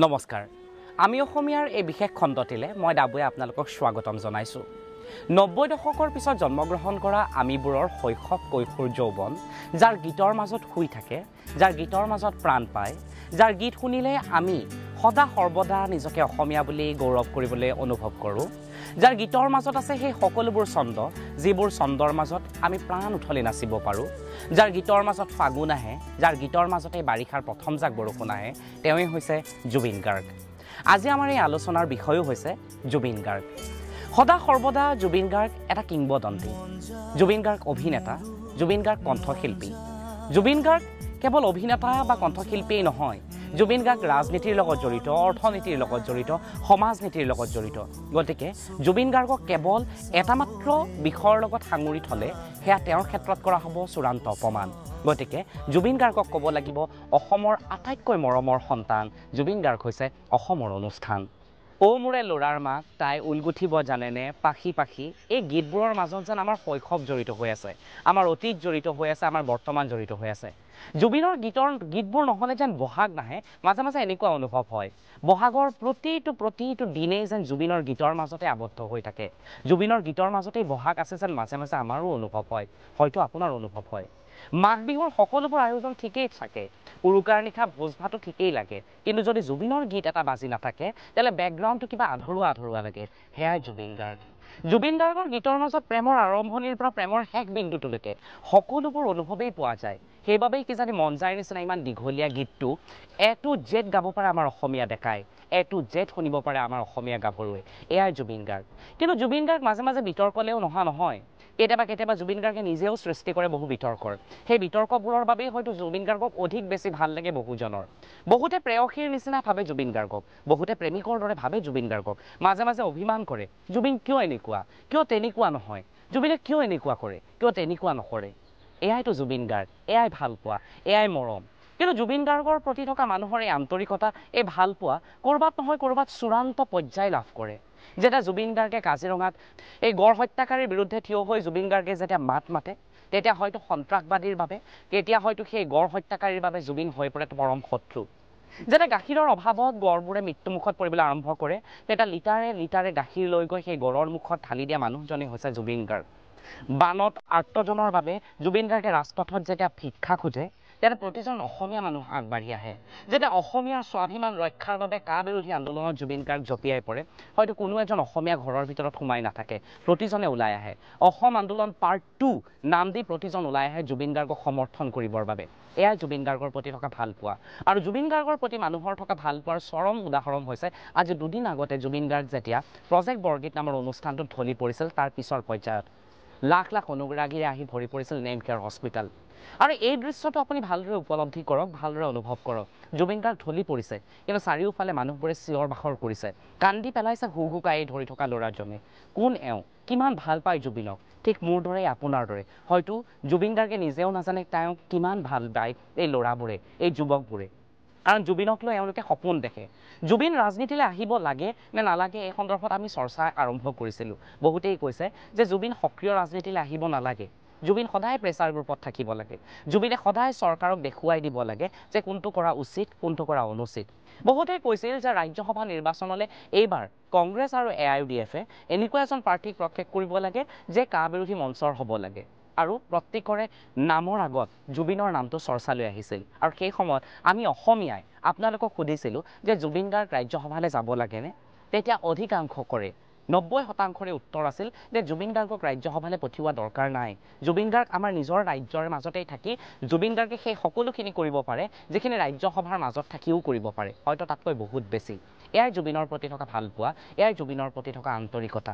নমস্কাৰ আমি অসমীয়াৰ এই বিশেষ খণ্ডটিলে মই ডাবুৱে আপোনালোকক স্বাগতম জনাইছোঁ 90 দশকৰ পিছত জন্মগ্ৰহণ কৰা আমিবোৰৰ শৈশৱ কৈশোৰ যৌৱন যাৰ গীতৰ মাজত শুই থাকে যাৰ গীতৰ মাজত প্ৰাণ পায় যাৰ গীত শুনিলে আমি সদা সৰ্বদা নিজকে অসমীয়া বুলি গৌৰৱ কৰিবলৈ অনুভৱ কৰোঁ যাৰ গীতৰ মাজত আছে সেই সকলোবোৰ ছন্দ যিবোৰ ছন্দৰ মাজত আমি প্ৰাণ উঠলি নাচিব পাৰোঁ যাৰ গীতৰ মাজত ফাগুন আহে যাৰ গীতৰ মাজতে বাৰিষাৰ প্ৰথম জাক বৰষুণ আহে তেওঁই হৈছে জুবিন গাৰ্গ আজি আমাৰ এই আলোচনাৰ বিষয়ও হৈছে জুবিন গাৰ্গ সদা সৰ্বদা জুবিন গাৰ্গ এটা কিংবদন্তি জুবিন গাৰ্গ অভিনেতা জুবিন গাৰ্গ কণ্ঠশিল্পী জুবিন গাৰ্গ কেৱল অভিনেতা বা কণ্ঠশিল্পীয়েই নহয় জুবিন গাৰ্গ ৰাজনীতিৰ লগত জড়িত অৰ্থনীতিৰ লগত জড়িত সমাজনীতিৰ লগত জড়িত গতিকে জুবিন গাৰ্গক কেৱল এটা মাত্ৰ বিষয়ৰ লগত সাঙুৰি থলে সেয়া তেওঁৰ ক্ষেত্ৰত কৰা হ'ব চূড়ান্ত অপমান গতিকে জুবিন গাৰ্গক ক'ব লাগিব অসমৰ আটাইতকৈ মৰমৰ সন্তান জুবিন গাৰ্গ হৈছে অসমৰ অনুষ্ঠান ও মোৰে ল'ৰাৰ মাক তাই উলগুঠিব জানেনে পাখি পাখি এই গীতবোৰৰ মাজত যেন আমাৰ শৈশৱ জড়িত হৈ আছে আমাৰ অতীত জড়িত হৈ আছে আমাৰ বৰ্তমান জড়িত হৈ আছে জুবিনৰ গীতবোৰ নহ'লে যেন বহাগ নাহে মাজে মাজে এনেকুৱা অনুভৱ হয় বহাগৰ প্ৰতিটো দিনেই যেন জুবিনৰ গীতৰ মাজতে আবদ্ধ হৈ থাকে জুবিনৰ গীতৰ মাজতেই বহাগ আছে যেন মাজে মাজে আমাৰো অনুভৱ হয় হয়তো আপোনাৰ অনুভৱ হয় মাঘ বিহুৰ সকলোবোৰ আয়োজন ঠিকেই থাকে উৰুকাৰ নিশা ভোজ ভাতো ঠিকেই লাগে কিন্তু যদি জুবিনৰ গীত এটা বাজি নাথাকে তেতিয়াহ'লে বেকগ্ৰাউণ্ডটো কিবা আধৰুৱা লাগে সেয়াই জুবিন গাৰ্গ জুবিন গাৰ্গৰ গীতৰ মাজত প্ৰেমৰ আৰম্ভণিৰ পৰা প্ৰেমৰ শেষ বিন্দুটোলৈকে সকলোবোৰ অনুভৱেই পোৱা যায় সেইবাবেই কিজানি মন যায় নিচিনা ইমান দীঘলীয়া গীতটো এ টু জেড গাব পাৰে আমাৰ অসমীয়া ডেকাই এ টু জেড শুনিব পাৰে আমাৰ অসমীয়া গাভৰুৱে এয়াই জুবিন গাৰ্গ কিন্তু জুবিন গাৰ্গ মাজে মাজে বিতৰ্কলেও নহয় কেতিয়াবা জুবিন গাৰ্গে নিজেও সৃষ্টি কৰে বহু বিতৰ্কৰ সেই বিতৰ্কবোৰৰ বাবেই হয়তো জুবিন গাৰ্গক অধিক বেছি ভাল লাগে বহুজনৰ বহুতে প্ৰেয়সীৰ নিচিনা ভাবে জুবিন গাৰ্গক বহুতে প্ৰেমিকৰ দৰে ভাবে জুবিন গাৰ্গক মাজে মাজে অভিমান কৰে জুবিন কিয় এনেকুৱা কিয় তেনেকুৱা নহয় জুবিনে কিয় এনেকুৱা কৰে কিয় তেনেকুৱা নকৰে এয়াইতো জুবিন গাৰ্গ এয়াই ভাল পোৱা এয়াই মৰম কিন্তু জুবিন গাৰ্গৰ প্ৰতি থকা মানুহৰ এই আন্তৰিকতা এই ভাল পোৱা ক'ৰবাত নহয় ক'ৰবাত চূড়ান্ত পৰ্যায় লাভ কৰে যেতিয়া জুবিন গাৰ্গে কাজিৰঙাত এই গড় হত্যাকাৰীৰ বিৰুদ্ধে থিয় হৈ জুবিন গাৰ্গে যেতিয়া মাত মাতে তেতিয়া হয়তো সন্ত্ৰাসবাদীৰ বাবে তেতিয়া হয়তো সেই গড় হত্যাকাৰীৰ বাবে জুবিন হৈ পৰে পৰম শত্ৰু যেতিয়া গাখীৰৰ অভাৱত গড়বোৰে মৃত্যুমুখত পৰিবলৈ আৰম্ভ কৰে তেতিয়া লিটাৰে গাখীৰ লৈ গৈ সেই গড়ৰ মুখত ঢালি দিয়া মানুহজনেই হৈছে জুবিন গাৰ্গ বানত আৰ্তজনৰ বাবে জুবিন গাৰ্গে ৰাজপথত যেতিয়া ভিক্ষা খোজে তেতিয়া প্ৰতিজন অসমীয়া মানুহ আগবাঢ়ি আহে যেতিয়া অসমীয়াৰ স্বাভিমান ৰক্ষাৰ বাবে কা বিৰোধী আন্দোলনত জুবিন গাৰ্গ জঁপিয়াই পৰে হয়তো কোনো এজন অসমীয়া ঘৰৰ ভিতৰত সোমাই নাথাকে প্ৰতিজনে ওলাই আহে অসম আন্দোলন পাৰ্ট 2 নাম দি প্ৰতিজন ওলাই আহে জুবিন গাৰ্গক সমৰ্থন কৰিবৰ বাবে এয়াই জুবিন গাৰ্গৰ প্ৰতি থকা ভাল পোৱা আৰু জুবিন গাৰ্গৰ প্ৰতি মানুহৰ থকা ভাল পোৱাৰ চৰম উদাহৰণ হৈছে আজি দুদিন আগতে জুবিন গাৰ্গ যেতিয়া প্ৰজেক্ট বৰগীত নামৰ অনুষ্ঠানটোত ঢলি পৰিছিল তাৰ পিছৰ পৰ্যায়ত লাখ লাখ অনুৰাগীৰে আহি ভৰি পৰিছিল নেম কেয়াৰ হস্পিটেল আৰু এই দৃশ্যটো আপুনি ভালদৰে উপলব্ধি কৰক ভালদৰে অনুভৱ কৰক জুবিন গাৰ্গ ঢলি পৰিছে কিন্তু চাৰিওফালে মানুহবোৰে চিঞৰ বাখৰ কৰিছে কান্দি পেলাইছে হুকাই ধৰি থকা ল'ৰাজনে কোন এওঁ কিমান ভাল পায় জুবিনক ঠিক মোৰ দৰে আপোনাৰ দৰে হয়তো জুবিন গাৰ্গে নিজেও নাজানে তেওঁক কিমান ভাল পায় এই ল'ৰাবোৰে এই যুৱকবোৰে কাৰণ জুবিনক লৈ এওঁলোকে সপোন দেখে জুবিন ৰাজনীতিলৈ আহিব লাগে নে নালাগে এই সন্দৰ্ভত আমি চৰ্চা আৰম্ভ কৰিছিলোঁ বহুতেই কৈছে যে জুবিন সক্ৰিয় ৰাজনীতিলৈ আহিব নালাগে জুবিন সদায় প্ৰেছাৰ গ্ৰুপত থাকিব লাগে জুবিনে সদায় চৰকাৰক দেখুৱাই দিব লাগে যে কোনটো কৰা উচিত কোনটো কৰা অনুচিত বহুতে কৈছিল যে ৰাজ্যসভা নিৰ্বাচনলৈ এইবাৰ কংগ্ৰেছ আৰু AIUDFে এনেকুৱা এজন প্ৰাৰ্থীক প্ৰত্যেক কৰিব লাগে যে কা বিৰোধী মঞ্চৰ হ'ব লাগে আৰু প্ৰত্যেকৰে নামৰ আগত জুবিনৰ নামটো চৰ্চালৈ আহিছিল আৰু সেই সময়ত আমি অসমীয়াই আপোনালোকক সুধিছিলোঁ যে জুবিন গাৰ্গ ৰাজ্যসভালৈ যাব লাগেনে তেতিয়া অধিকাংশ কৰে 90% উত্তৰ আছিল যে জুবিন গাৰ্গক ৰাজ্যসভালৈ পঠিওৱা দৰকাৰ নাই জুবিন গাৰ্গ আমাৰ নিজৰ ৰাজ্যৰ মাজতেই থাকি জুবিন গাৰ্গে সেই সকলোখিনি কৰিব পাৰে যিখিনি ৰাজ্যসভাৰ মাজত থাকিও কৰিব পাৰে হয়তো তাতকৈ বহুত বেছি এয়াই জুবিনৰ প্ৰতি থকা ভাল পোৱা এয়াই জুবিনৰ প্ৰতি থকা আন্তৰিকতা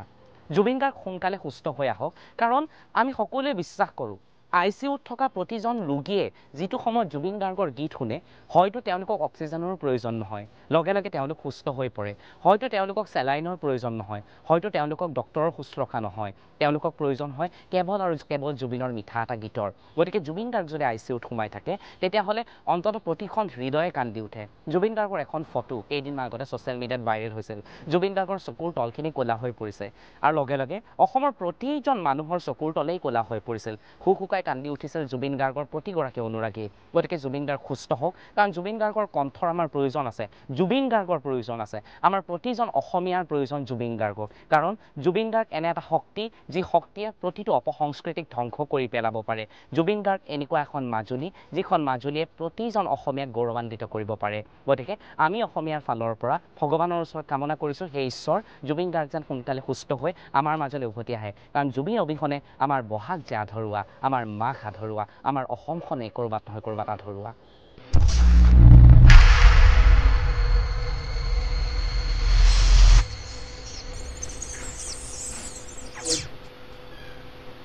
জুবিন গাৰ্গ সোনকালে সুস্থ হৈ আহক কাৰণ আমি সকলোৱে বিশ্বাস কৰোঁ ICUত থকা প্ৰতিজন ৰোগীয়ে যিটো সময়ত জুবিন গাৰ্গৰ গীত শুনে হয়তো তেওঁলোকক অক্সিজেনৰ প্ৰয়োজন নহয় লগে লগে তেওঁলোক সুস্থ হৈ পৰে হয়তো তেওঁলোকক চেলাইনৰ প্ৰয়োজন নহয় হয়তো তেওঁলোকক ডক্টৰৰ শুশ্ৰূষা নহয় তেওঁলোকক প্ৰয়োজন হয় কেৱল আৰু কেৱল জুবিনৰ মিঠা এটা গীতৰ গতিকে জুবিন গাৰ্গ যদি ICUত সোমাই থাকে তেতিয়াহ'লে অন্তত প্ৰতিখন হৃদয়ে কান্দি উঠে জুবিন গাৰ্গৰ এখন ফটো কেইদিনমান আগতে ছ'চিয়েল মিডিয়াত ভাইৰেল হৈছিল জুবিন গাৰ্গৰ চকুৰ তলখিনি ক'লা হৈ পৰিছে আৰু লগে লগে অসমৰ প্ৰতিজন মানুহৰ চকুৰ তলেই ক'লা হৈ পৰিছিল হুকাই পৰাই কান্দি উঠিছিল জুবিন গাৰ্গৰ প্ৰতিগৰাকী অনুৰাগী গতিকে জুবিন গাৰ্গ সুস্থ হওক কাৰণ জুবিন গাৰ্গৰ কণ্ঠৰ আমাৰ প্ৰয়োজন আছে জুবিন গাৰ্গৰ প্ৰয়োজন আছে আমাৰ প্ৰতিজন অসমীয়াৰ প্ৰয়োজন জুবিন গাৰ্গক কাৰণ জুবিন গাৰ্গ এনে এটা শক্তি যি শক্তিয়ে প্ৰতিটো অপসংস্কৃতিক ধ্বংস কৰি পেলাব পাৰে জুবিন গাৰ্গ এনেকুৱা এখন মাজুলী যিখন মাজুলীয়ে প্ৰতিজন অসমীয়াক গৌৰৱান্বিত কৰিব পাৰে গতিকে আমি অসমীয়াৰ ফালৰ পৰা ভগৱানৰ ওচৰত কামনা কৰিছোঁ সেই ঈশ্বৰ জুবিন গাৰ্গ যেন সোনকালে সুস্থ হৈ আমাৰ মাজলৈ উভতি আহে কাৰণ জুবিন অবিহনে আমাৰ বহাগ যে আধৰুৱা আমাৰ মাঘ আধৰুৱা আমাৰ অসমখনে ক'ৰবাত নহয় ক'ৰবাত আধৰুৱা